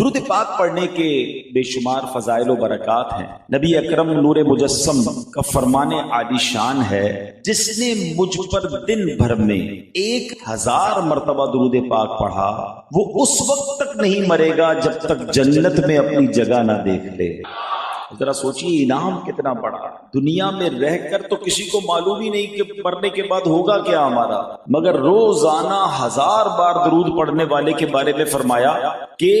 درود پاک پڑھنے کے بے شمار فضائل و برکات ہیں۔ نبی اکرم نور مجسم کا فرمان عالی شان ہے، جس نے مجھ پر دن بھر میں 1000 مرتبہ درود پاک پڑھا، وہ اس وقت تک نہیں مرے گا جب تک جنت میں اپنی جگہ نہ دیکھ لے۔ ذرا سوچیے انعام کتنا بڑا۔ دنیا میں رہ کر تو کسی کو معلوم ہی نہیں کہ مرنے کے بعد ہوگا کیا ہمارا، مگر روزانہ 1000 بار درود پڑھنے والے کے بارے میں فرمایا کہ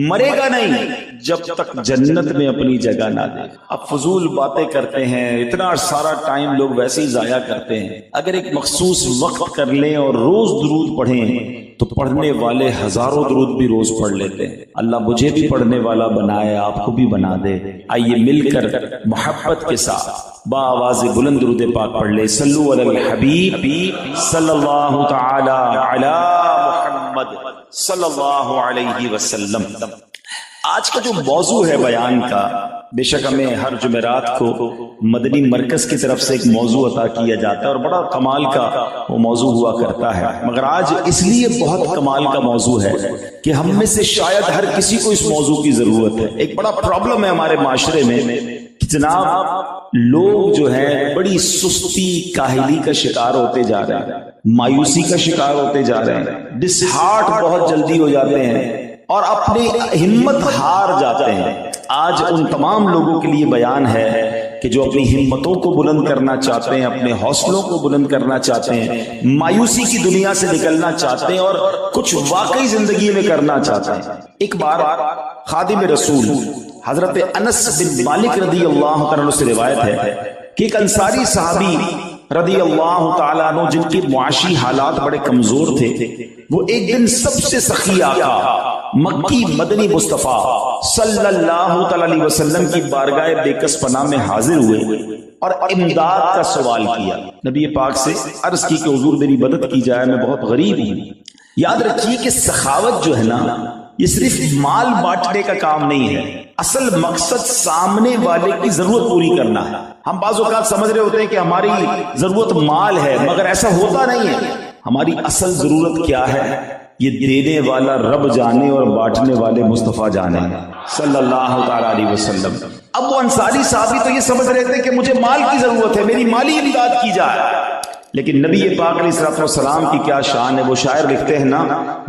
مرے گا نہیں جب تک جنت میں اپنی جگہ نہ دے۔ اب فضول باتیں کرتے ہیں، اتنا سارا ٹائم لوگ ویسے ہی ضائع کرتے ہیں۔ اگر ایک مخصوص وقت کر لیں اور روز درود پڑھیں تو پڑھنے والے ہزاروں درود بھی روز پڑھ لیتے ہیں۔ اللہ مجھے بھی پڑھنے والا بنائے، آپ کو بھی بنا دے۔ آئیے مل کر محبت کے ساتھ با آواز بلند درود پاک پڑھ لے۔ صلو علی الحبیب صلی اللہ تعالی علی محمد صلی اللہ علیہ وسلم۔ آج کا جو موضوع ہے بیان کا، بے شک ہمیں ہر جمعرات کو مدنی مرکز کی طرف سے ایک موضوع عطا کیا جاتا ہے اور بڑا کمال کا وہ موضوع ہوا کرتا ہے، مگر آج اس لیے بہت کمال کا موضوع ہے کہ ہم میں سے شاید ہر کسی کو اس موضوع کی ضرورت ہے۔ ایک بڑا پرابلم ہے ہمارے معاشرے میں کہ جناب لوگ جو ہے بڑی سستی کاہلی کا شکار ہوتے جا رہے ہیں، مایوسی کا شکار ہوتے جا رہے ہیں، ڈس ہارٹ بہت جلدی ہو جاتے ہیں اور اپنی ہمت ہار جاتے ہیں۔ آج ان تمام لوگوں کے لیے بیان ہے کہ جو اپنی ہمتوں کو بلند کرنا چاہتے ہیں، اپنے حوصلوں کو بلند کرنا چاہتے ہیں، مایوسی کی دنیا سے نکلنا چاہتے ہیں اور کچھ واقعی زندگی میں کرنا چاہتے ہیں۔ ایک بار خادم رسول حضرت انس بن مالک رضی اللہ تعالیٰ عنہ سے روایت ہے کہ ایک انصاری صحابی رضی اللہ تعالیٰ عنہ جن کے معاشی حالات بڑے کمزور تھے، وہ ایک دن سب سے سخی آقا مکی مدنی مصطفیٰ صلی اللہ تعالیٰ علیہ وسلم کی بارگاہ بے کس پناہ میں حاضر ہوئے اور امداد کا سوال کیا۔ نبی پاک سے عرض کی کہ حضور میری مدد کی جائے، میں بہت غریب ہوں۔ یاد رکھیے کہ سخاوت جو ہے نا، یہ صرف مال بانٹنے کا کام نہیں ہے، اصل مقصد سامنے والے کی ضرورت پوری کرنا ہے۔ ہم بعض اوقات سمجھ رہے ہوتے ہیں کہ ہماری ضرورت مال ہے، مگر ایسا ہوتا نہیں ہے۔ ہماری اصل ضرورت کیا ہے یہ دینے والا رب جانے اور بانٹنے والے مصطفیٰ جانے صلی اللہ تعالی علیہ وسلم۔ اب وہ انصاری صحابی تو یہ سمجھ رہے تھے کہ مجھے مال کی ضرورت ہے، میری مالی امداد کی جائے، لیکن نبی پاک علیہ الصلوۃ والسلام کی کیا شان ہے۔ وہ شاعر لکھتے ہیں نا،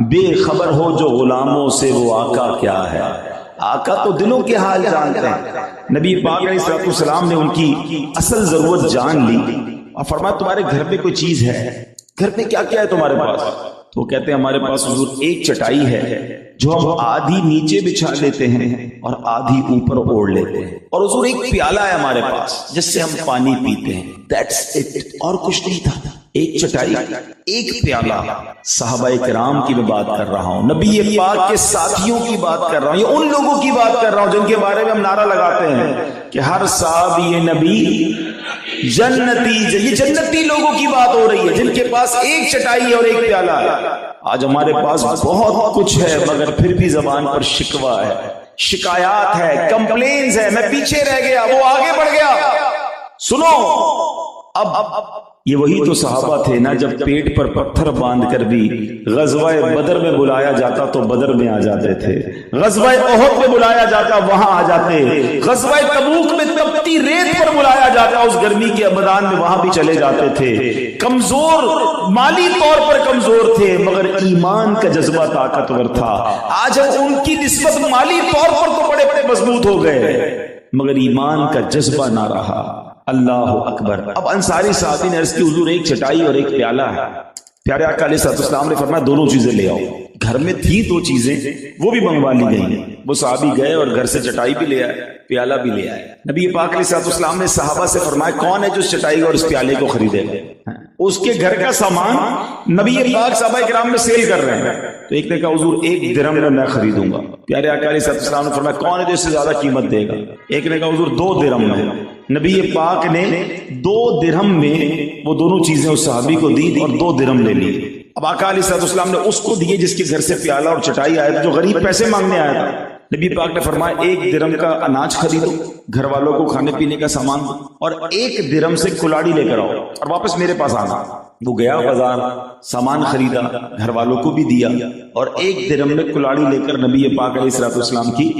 بے خبر ہو جو غلاموں سے وہ آقا کیا ہے۔ آقا تو دلوں کے حال جانتے ہیں۔ نبی پاک علیہ الصلوۃ والسلام نے ان کی اصل ضرورت جان لی اور فرمایا تمہارے گھر میں کوئی چیز ہے؟ گھر میں کیا کیا ہے تمہارے پاس؟ تو وہ کہتے ہیں ہمارے پاس حضور ایک چٹائی ہے جو ہم آدھی نیچے بچھا لیتے ہیں اور آدھی اوپر اوڑھ لیتے ہیں، اور حضور ایک پیالہ ہے ہمارے پاس جس سے ہم پانی پیتے ہیں، دیٹس اٹ، اور کچھ نہیں تھا۔ ایک چٹائی، ایک پیالہ۔ صحابہ کرام کی میں بات کر رہا ہوں، نبی پاک کے ساتھیوں کی بات کر رہا ہوں، یہ ان لوگوں کی بات کر رہا ہوں جن کے بارے میں ہم نعرہ لگاتے ہیں کہ ہر صحابی نبی جنتی۔ یہ جنتی لوگوں کی بات ہو رہی ہے جن کے پاس ایک چٹائی اور ایک پیالہ ہے۔ آج ہمارے پاس بہت کچھ ہے مگر پھر بھی زبان پر شکوہ ہے، شکایات ہے، کمپلینز ہے، میں پیچھے رہ گیا، وہ آگے بڑھ گیا۔ سنو، اب یہ وہی تو صحابہ تھے نا جب پیٹ پر پتھر باندھ کر بھی غزوہ بدر میں بلایا جاتا تو بدر میں آ جاتے تھے، غزوہ احد میں بلایا جاتا وہاں آ جاتے، غزوہ تبوک میں تپتی ریت پر بلایا جاتا اس گرمی کے میدان میں وہاں بھی چلے جاتے تھے۔ کمزور، مالی طور پر کمزور تھے مگر ایمان کا جذبہ طاقتور تھا۔ آج ہم ان کی نسبت مالی طور پر تو بڑے بڑے مضبوط ہو گئے مگر ایمان کا جذبہ نہ رہا۔ اللہ اکبر۔ اب انصاری صحابی نے عرض کی حضور ایک چٹائی اور ایک پیالہ ہے۔ پیارے آقا علیہ السلام نے فرمایا دونوں چیزیں لے آؤ۔ گھر میں تھی دو چیزیں، وہ بھی منگوا لی گئی۔ وہ صحابی گئے اور گھر سے چٹائی بھی لے آئے، پیالہ بھی لے آئے۔ نبی پاک علیہ السلام نے صحابہ سے فرمایا کون ہے جو اس چٹائی اور اس پیالے کو خریدے گا؟ اس کے گھر کا سامان نبی پاک صحابہ کرام میں سیل کر رہے ہیں۔ تو ایک نے کہا حضور 1 درہم میں میں خریدوں گا۔ پیارے آقا علیہ السلام نے فرمایا کون ہے جو اس سے زیادہ قیمت دے گا؟ ایک نے کہا حضور 2 درہم میں۔ نبی پاک نے 2 درہم میں وہ دونوں چیزیں اس صحابی کو دی اور 2 درہم لے لی۔ اب آقا علیہ السلام نے اس کو دیے جس کے گھر سے پیالہ اور چٹائی آیا تھا، جو غریب پیسے مانگنے آیا تھا۔ نبی پاک نے فرمایا 1 درہم کا اناج خریدو، گھر والوں کو کھانے پینے کا سامان دو، اور 1 درہم سے کلاڑی لے کر آؤ اور واپس میرے پاس آنا۔ وہ گیا بازار، سامان خریدا، گھر والوں کو بھی دیا، اور 1 درہم میں کلاڑی لے کر نبی پاک علیہ الصلوۃ والسلام کی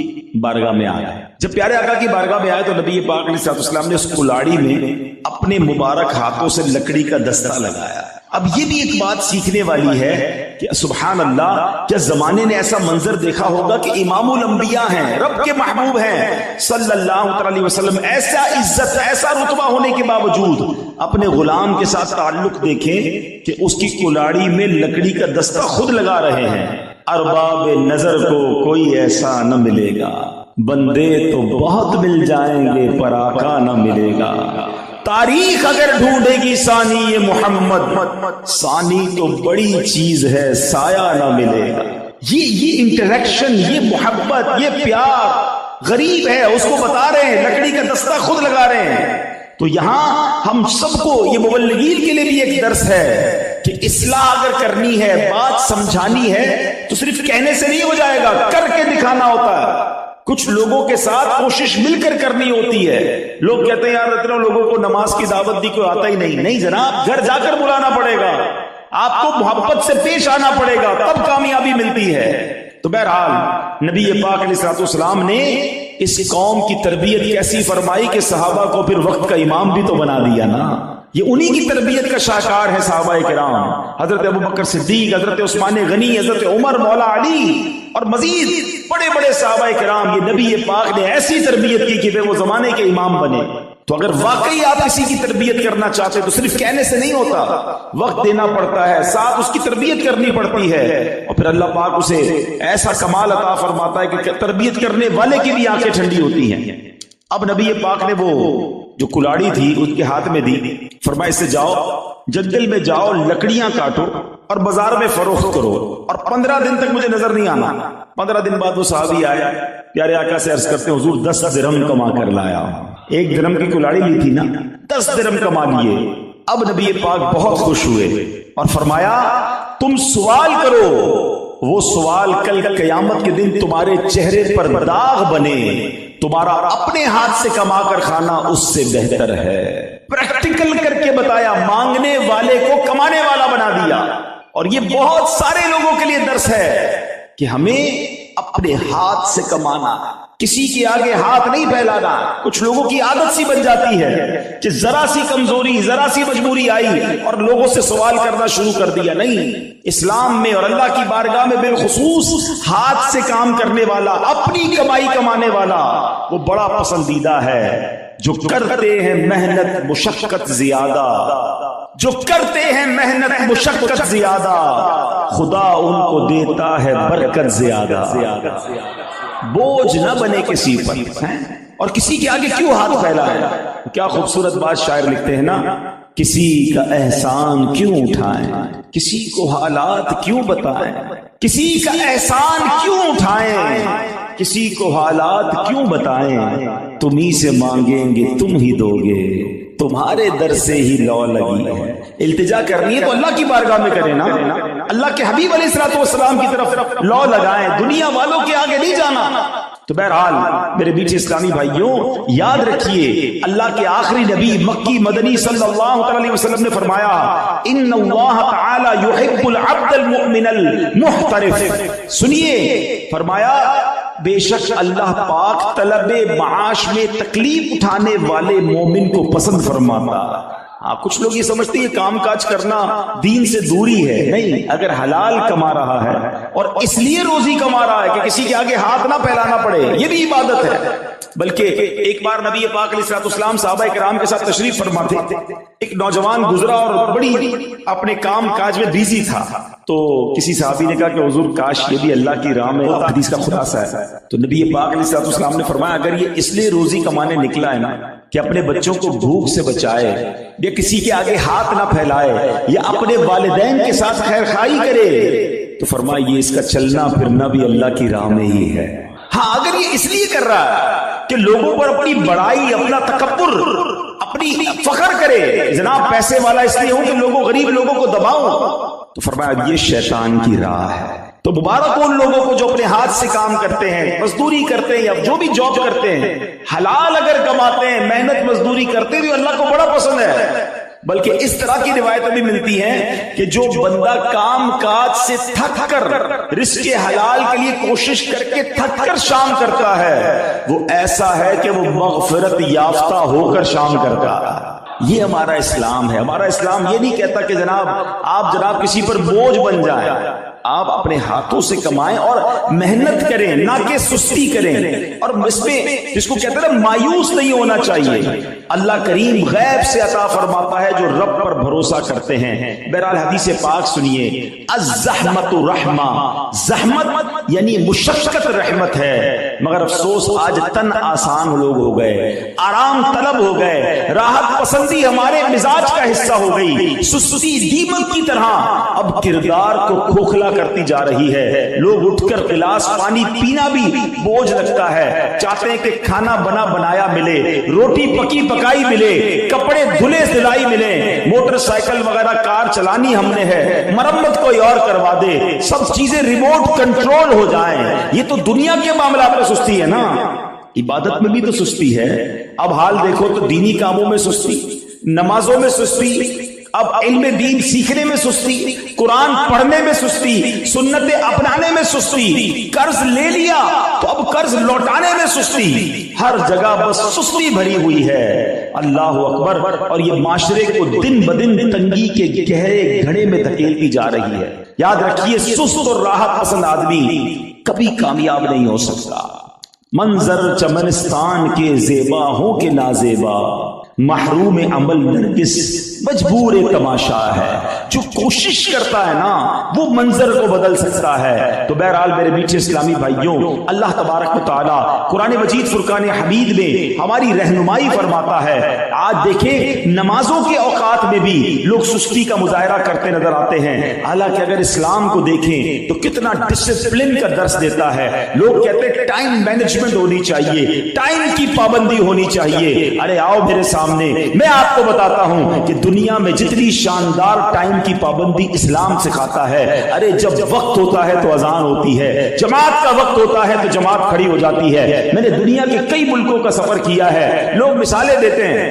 بارگاہ میں آیا۔ جب پیارے آقا کی بارگاہ میں آئے تو نبی پاک علیہ الصلوۃ والسلام نے اس کلاڑی میں اپنے مبارک ہاتھوں سے لکڑی کا دستہ لگایا۔ اب یہ بھی ایک بات سیکھنے والی ہے کہ سبحان اللہ، کیا زمانے نے ایسا منظر دیکھا ہوگا کہ امام الانبیاء ہیں، رب کے محبوب ہیں صلی اللہ علیہ وسلم، ایسا عزت، ایسا رتبہ ہونے کے باوجود اپنے غلام کے ساتھ تعلق دیکھیں کہ اس کی کلاڑی میں لکڑی کا دستہ خود لگا رہے ہیں۔ ارباب نظر کو کوئی ایسا نہ ملے گا، بندے تو بہت مل جائیں گے پر آقا نہ ملے گا۔ تاریخ اگر ڈھونڈے گی ثانی یہ محمد، ثانی تو بڑی چیز ہے، سایہ نہ ملے گا۔ یہ انٹریکشن، یہ محبت، یہ پیار غریب ہے، اس کو بتا رہے ہیں، لکڑی کا دستہ خود لگا رہے ہیں۔ تو یہاں ہم سب کو، یہ مبلغین کے لیے بھی ایک درس ہے کہ اصلاح اگر کرنی ہے، بات سمجھانی ہے تو صرف کہنے سے نہیں ہو جائے گا، کر کے دکھانا ہوتا ہے۔ کچھ لوگوں کے ساتھ کوشش مل کر کرنی ہوتی ہے۔ لوگ کہتے ہیں یار اتنا لوگوں کو نماز کی دعوت دی، کوئی آتا ہی نہیں۔ نہیں جناب، گھر جا کر بلانا پڑے گا، آپ کو محبت سے پیش آنا پڑے گا، تب کامیابی ملتی ہے۔ تو بہرحال نبی پاک علیہ الصلوۃ والسلام نے اس قوم کی تربیت کیسی فرمائی کہ صحابہ کو پھر وقت کا امام بھی تو بنا دیا نا۔ یہ انہی کی تربیت کا شاہکار ہے صحابہ کرام، حضرت ابوبکر صدیق، حضرت عثمان غنی، حضرت عمر مولا علی، اور مزید بڑے بڑے صحابہ کرام۔ یہ نبی پاک نے ایسی تربیت کی کہ وہ زمانے کے امام بنے۔ تو اگر واقعی آپ کسی کی تربیت کرنا چاہتے تو صرف کہنے سے نہیں ہوتا، وقت دینا پڑتا ہے، ساتھ اس کی تربیت کرنی پڑتی ہے، اور پھر اللہ پاک اسے ایسا کمال عطا فرماتا ہے کہ تربیت کرنے والے کی بھی آنکھیں ٹھنڈی ہوتی ہیں۔ اب نبی پاک نے وہ جو کلاڑی تھی اس کے ہاتھ میں دی، فرمایا اس سے جاؤ، جنگل میں جاؤ، لکڑیاں کاٹو اور بازار میں فروخت کرو، اور 15 دن تک مجھے نظر نہیں آنا۔ 15 دن بعد وہ صحابی آیا، پیارے آقا سے عرض کرتے ہیں حضور 10 درہم کما کر لایا۔ 1 درہم کی کلاڑی لی تھی نا، 10 درہم کما لیے۔ اب نبی پاک بہت خوش ہوئے اور فرمایا تم سوال کرو، وہ سوال کل قیامت کے دن تمہارے چہرے پر داغ بنے، تمہارا اپنے ہاتھ سے کما کر کھانا اس سے بہتر ہے۔ پریکٹیکل کر کے بتایا، مانگنے والے کو کمانے والا بنا دیا۔ اور یہ بہت سارے لوگوں کے لیے درس ہے کہ ہمیں اپنے ہاتھ سے کمانا، کسی کے آگے ہاتھ نہیں پھیلانا۔ کچھ لوگوں کی عادت سی بن جاتی ہے کہ ذرا سی کمزوری، ذرا سی مجبوری آئی اور لوگوں سے سوال کرنا شروع کر دیا۔ نہیں، اسلام میں اور اللہ کی بارگاہ میں بالخصوص ہاتھ سے کام کرنے والا، اپنی کمائی کمانے والا وہ بڑا پسندیدہ ہے۔ جو کرتے ہیں محنت مشقت زیادہ، جو کرتے ہیں محنت مشقت زیادہ، خدا ان کو دیتا ہے برکت زیادہ۔ بوجھ نہ بنے کسی پر، اور کسی کے آگے کیوں ہاتھ پھیلائے۔ کیا خوبصورت بات شاعر لکھتے ہیں نا، کسی کا احسان کیوں اٹھائیں، کسی کو حالات کیوں بتائیں، کسی کا احسان کیوں اٹھائیں، کسی کو حالات کیوں بتائیں، تمہیں سے مانگیں گے تم ہی دو گے، تمہارے در سے ہی لو لگی ہے۔ التجا کرنی ہے تو اللہ کی بارگاہ میں کریں نا، اللہ کے حبیب علیہ الصلوۃ والسلام کی طرف لو لگائیں، دنیا والوں کے آگے نہیں جانا۔ تو بہرحال میرے بیٹے اسلامی بھائیوں، یاد رکھیے اللہ کے آخری نبی مکی مدنی صلی اللہ علیہ وسلم نے فرمایا ان اللہ تعالی یحب العبد المؤمن المحترف۔ سنیے، فرمایا بے شک اللہ پاک طلب معاش میں تکلیف اٹھانے والے مومن کو پسند فرماتا۔ کچھ لوگ یہ سمجھتے ہیں کام کاج کرنا دین سے دوری ہے۔ نہیں، اگر حلال کما رہا ہے اور اس لیے روزی کما رہا ہے کہ کسی کے آگے ہاتھ نہ پھیلانا پڑے، یہ بھی عبادت ہے۔ بلکہ ایک بار نبی پاک علیہ الصلوۃ والسلام صحابہ کرام کے ساتھ تشریف فرما تھے، ایک نوجوان گزرا اور بڑی اپنے کام کاج میں بیزی تھا، تو کسی صحابی نے کہا کہ حضور کاش یہ بھی اللہ کی راہ میں حدیث کا خلاصہ ہے۔ تو نبی پاک علیہ الصلوۃ والسلام نے فرمایا اگر یہ اس لیے روزی کمانے نکلا ہے نا کہ اپنے بچوں کو بھوک سے بچائے، یا کسی کے آگے ہاتھ نہ پھیلائے، یا اپنے والدین کے ساتھ خیر خواہی کرے، تو فرمایا یہ اس کا چلنا پھرنا بھی اللہ کی راہ میں ہی ہے۔ ہاں، اگر یہ اس لیے کر رہا ہے کہ لوگوں پر اپنی بڑائی، اپنا تکبر، اپنی فخر کرے، جناب پیسے والا اس لیے ہوں کہ غریب لوگوں کو دباؤں، تو فرمایا یہ شیطان کی راہ ہے۔ تو مبارک ان لوگوں کو جو اپنے ہاتھ سے کام کرتے ہیں، مزدوری کرتے ہیں یا جو بھی جاب کرتے ہیں، حلال اگر کماتے ہیں، محنت مزدوری کرتے ہیں، اللہ کو بڑا پسند ہے۔ بلکہ اس طرح کی روایتیں بھی ملتی ہیں کہ جو بندہ کام کاج سے تھک کر رزق حلال کے لیے کوشش کر کے تھک کر شام کرتا ہے، وہ ایسا ہے کہ وہ مغفرت یافتہ ہو کر شام کرتا ہے۔ یہ ہمارا اسلام ہے۔ ہمارا اسلام یہ نہیں کہتا کہ جناب آپ کسی پر بوجھ بن جائیں، آپ اپنے ہاتھوں سے کمائیں اور محنت کریں، نہ کہ سستی کریں، اور اس میں جس کو کہتے ہیں نا مایوس نہیں ہونا چاہیے۔ اللہ کریم غیب سے عطا فرماتا ہے جو رب پر بھروسہ کرتے ہیں۔ بہرحال حدیث پاک سنیے، الزحمت رحمہ، زحمت یعنی مشقت رحمت ہے، مگر افسوس آج تن آسان لوگ ہو گئے، آرام طلب ہو گئے، راحت پسندی ہمارے مزاج کا حصہ ہو گئی، سستی دیمک کی طرح اب کردار کو کھوکھلا کرتی جا رہی ہے۔ لوگ اٹھ کر گلاس پانی پینا بھی بوجھ لگتا ہے، چاہتے ہیں کہ کھانا بنا بنایا ملے، روٹی پکی پکائی ملے، کپڑے دھلے دھلائی ملے، موٹر سائیکل وغیرہ کار چلانی ہم نے ہے، مرمت کوئی اور کروا دے، سب چیزیں ریموٹ کنٹرول ہو جائیں۔ یہ تو دنیا کے معاملات میں سستی ہے نا، عبادت میں بھی تو سستی ہے۔ اب حال دیکھو تو دینی کاموں میں سستی، نمازوں میں سستی، اب علم دین سیکھنے میں سستی، قرآن پڑھنے میں سستی، سنتیں اپنانے میں سستی، قرض لے لیا تو اب قرض لوٹانے میں سستی، ہر جگہ بس سستی بھری ہوئی ہے۔ اللہ اکبر۔ اور یہ معاشرے کو دن بدن تنگی کے گہرے گھڑے میں دھکیلتی جا رہی ہے۔ یاد رکھیے، سست اور راحت پسند آدمی کبھی کامیاب نہیں ہو سکتا۔ منظر چمنستان کے زیبا ہوں کہ نازیبا، محروم عمل نرگس مجبور تماشا ہے۔ جو کوشش کرتا ہے نا وہ منظر کو بدل سکتا ہے۔ تو بہرحال میرے میٹھے اسلامی بھائیوں، اللہ تبارک و تعالی قرآن مجید فرقان حمید میں ہماری رہنمائی فرماتا ہے۔ آج دیکھیں نمازوں کے اوقات میں بھی لوگ سستی کا مظاہرہ کرتے نظر آتے ہیں، حالانکہ اگر اسلام کو دیکھیں تو کتنا ڈسپلن کا درس دیتا ہے۔ لوگ کہتے ہیں ٹائم مینجمنٹ ہونی چاہیے، ٹائم کی پابندی ہونی چاہیے۔ ارے آؤ میرے سامنے، میں آپ کو بتاتا ہوں کہ دنیا میں جتنی شاندار ٹائم کی پابندی اسلام سکھاتا ہے، ارے جب وقت ہوتا ہے تو اذان ہوتی ہے، جماعت کا وقت ہوتا ہے تو جماعت کھڑی ہو جاتی ہے۔ میں نے دنیا کے کئی ملکوں کا سفر کیا ہے، لوگ مثالیں دیتے ہیں،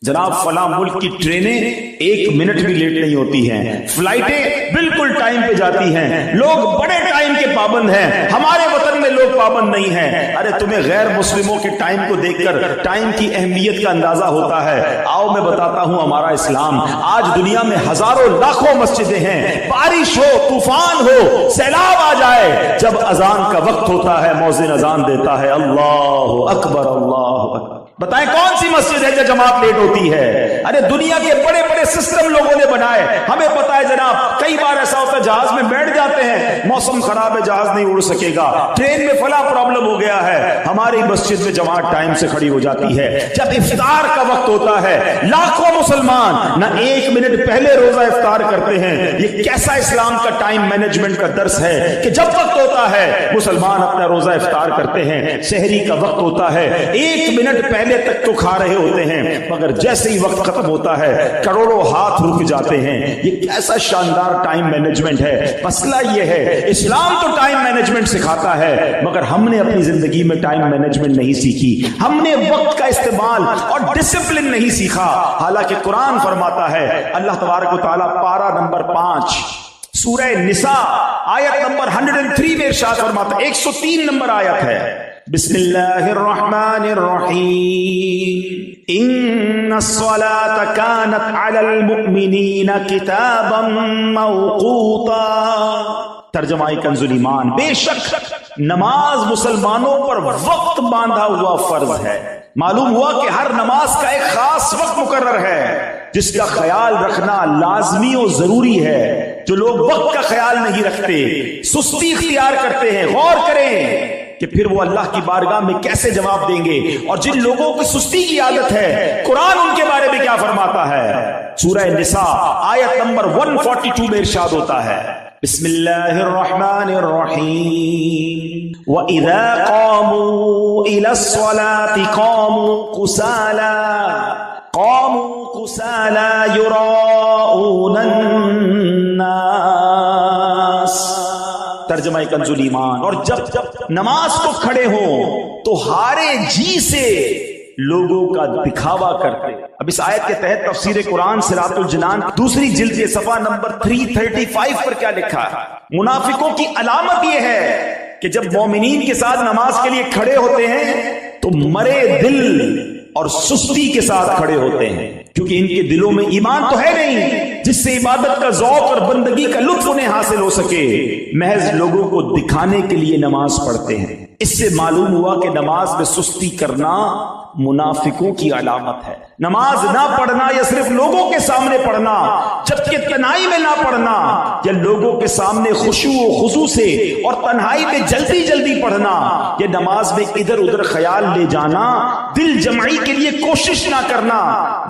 جناب فلاں ملک کی ٹرینیں 1 منٹ بھی لیٹ نہیں ہوتی ہیں، فلائٹیں بالکل ٹائم پہ جاتی ہیں، لوگ بڑے ٹائم کے پابند ہیں، ہمارے وطن میں لوگ پابند نہیں ہیں۔ ارے تمہیں غیر مسلموں کے ٹائم کو دیکھ کر ٹائم کی اہمیت کا اندازہ ہوتا ہے۔ آؤ میں بتاتا ہوں ہمارا اسلام۔ آج دنیا میں ہزاروں لاکھوں مسجدیں ہیں، بارش ہو، طوفان ہو، سیلاب آ جائے، جب اذان کا وقت ہوتا ہے مؤذن اذان دیتا ہے، اللہ اکبر اللہ اکبر۔ بتائیں کون سی مسجد ہے جو جماعت لیٹ ہوتی ہے؟ ارے دنیا کے بڑے بڑے سسٹم لوگوں نے بنائے، ہمیں پتا ہے جناب۔ کئی بار ایسا ہوتا ہے جہاز میں بیٹھ جاتے ہیں، موسم خراب ہے جہاز نہیں اڑ سکے گا، ٹرین میں فلاں پرابلم ہو گیا ہے، ہماری مسجد میں جماعت ٹائم سے کھڑی ہو جاتی ہے۔ جب افطار کا وقت ہوتا ہے لاکھوں مسلمان نہ 1 منٹ پہلے روزہ افطار کرتے ہیں۔ یہ کیسا اسلام کا ٹائم مینجمنٹ کا درس ہے کہ جب وقت ہوتا ہے مسلمان اپنا روزہ افطار کرتے ہیں، سحری کا وقت ہوتا ہے 1 منٹ پہلے تک تو کھا رہے ہوتے ہیں، مگر جیسے ہی وقت ختم ہوتا ہے کروڑوں ہاتھ رک جاتے ہیں۔ یہ کیسا شاندار ٹائم مینجمنٹ ہے۔ مسئلہ یہ ہے اسلام تو ٹائم مینجمنٹ سکھاتا ہے، مگر ہم نے اپنی زندگی میں ٹائم مینجمنٹ نہیں سیکھی، ہم نے وقت کا استعمال اور ڈسپلن نہیں سیکھا۔ حالانکہ قرآن فرماتا ہے، اللہ تبارک و تعالیٰ پارہ نمبر 5 سورہ نساء آیت نمبر 103 میں ارشاد فرماتا ہے، 103 نمبر آیت ہے، بسم اللہ الرحمن الرحیم، ان الصلاة كانت على المؤمنین کتابا موقوتا۔ ترجمہ کنز ایمان، بے شک نماز مسلمانوں پر وقت باندھا ہوا فرض ہے۔ معلوم ہوا کہ ہر نماز کا ایک خاص وقت مقرر ہے جس کا خیال رکھنا لازمی و ضروری ہے۔ جو لوگ وقت کا خیال نہیں رکھتے، سستی اختیار کرتے ہیں، غور کریں کہ پھر وہ اللہ کی بارگاہ میں کیسے جواب دیں گے۔ اور جن لوگوں کی سستی کی عادت ہے، قرآن ان کے بارے میں کیا فرماتا ہے؟ سورہ نساء آیت نمبر 142 میں ارشاد ہوتا ہے، بسم اللہ الرحمن الرحیم، وَإِذَا قَامُوا إِلَى الصَّلَاةِ قَامُوا كُسَالَى يُرَاءُونَ النَّاسَ۔ ترجمہ کنز ایمان، اور جب نماز کو کھڑے ہوں تو ہارے جی سے لوگوں کا دکھاوا کرتے. اب اس آیت کے تحت تفسیر قرآن صراط الجنان دوسری جلد کے صفحہ نمبر 335 پر کیا لکھا ہے؟ منافقوں کی علامت یہ ہے کہ جب مومنین کے ساتھ نماز کے لیے کھڑے ہوتے ہیں تو مرے دل اور سستی کے ساتھ کھڑے ہوتے ہیں، کیونکہ ان کے دلوں میں ایمان تو ہے نہیں جس سے عبادت کا ذوق اور بندگی کا لطف انہیں حاصل ہو سکے. محض لوگوں کو دکھانے کے لیے نماز پڑھتے ہیں. اس سے معلوم ہوا کہ نماز میں سستی کرنا منافقوں کی علامت ہے. نماز نہ پڑھنا یا صرف لوگوں کے سامنے پڑھنا، جبکہ تنہائی میں نہ پڑھنا، یا لوگوں کے سامنے خشوع و خضوع سے اور تنہائی میں جلدی جلدی پڑھنا، یا نماز میں ادھر ادھر خیال لے جانا، دل جمعی کے لیے کوشش نہ کرنا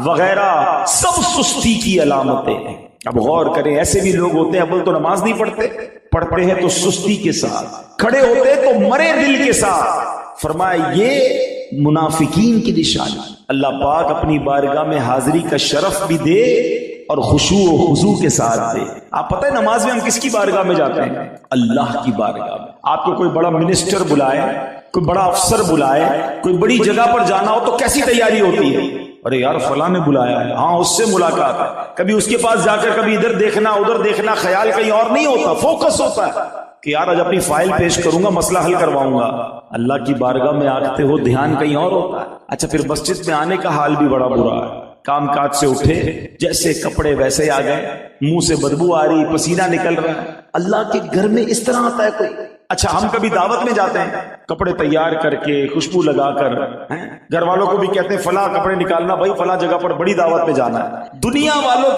وغیرہ، سب سستی کی علامتیں ہیں. اب غور کریں، ایسے بھی لوگ ہوتے ہیں اول تو نماز نہیں پڑھتے ہیں تو سستی کے ساتھ، کھڑے ہوتے ہیں تو مرے دل کے ساتھ. فرمایا یہ منافقین کی نشانی. اللہ پاک اپنی بارگاہ میں حاضری کا شرف بھی دے اور خشوع و خضوع کے ساتھ دے. آپ پتہ ہے نماز میں ہم کس کی بارگاہ میں جاتے ہیں؟ اللہ کی بارگاہ میں. آپ کو کوئی بڑا منسٹر بلائے، کوئی بڑا افسر بلائے، کوئی بڑی جگہ پر جانا ہو تو کیسی تیاری ہوتی ہے؟ ارے یار فلاں نے بلایا ہے، ہاں اس سے ملاقات ہے. کبھی اس کے پاس جا کر کبھی ادھر دیکھنا ادھر دیکھنا، خیال کہیں اور نہیں ہوتا، فوکس ہوتا ہے کہ یار آج اپنی فائل پیش کروں گا، مسئلہ حل کرواؤں گا. اللہ کی بارگاہ میں آتے ہو دھیان کہیں اور ہوتا ہے. اچھا پھر مسجد میں آنے کا حال بھی بڑا برا ہے. کام کاج سے اٹھے، جیسے کپڑے ویسے آ گئے، منہ سے بدبو آ رہی، پسینہ نکل رہا ہے. اللہ کے گھر میں اس طرح آتا ہے کوئی؟ اچھا ہم کبھی دعوت میں جاتے ہیں، کپڑے تیار کر کے خوشبو لگا کر، گھر والوں کو بھی کہتے ہیں فلاں کپڑے نکالنا بھائی، فلاں جگہ پر بڑی دعوت میں جانا ہے. دنیا والوں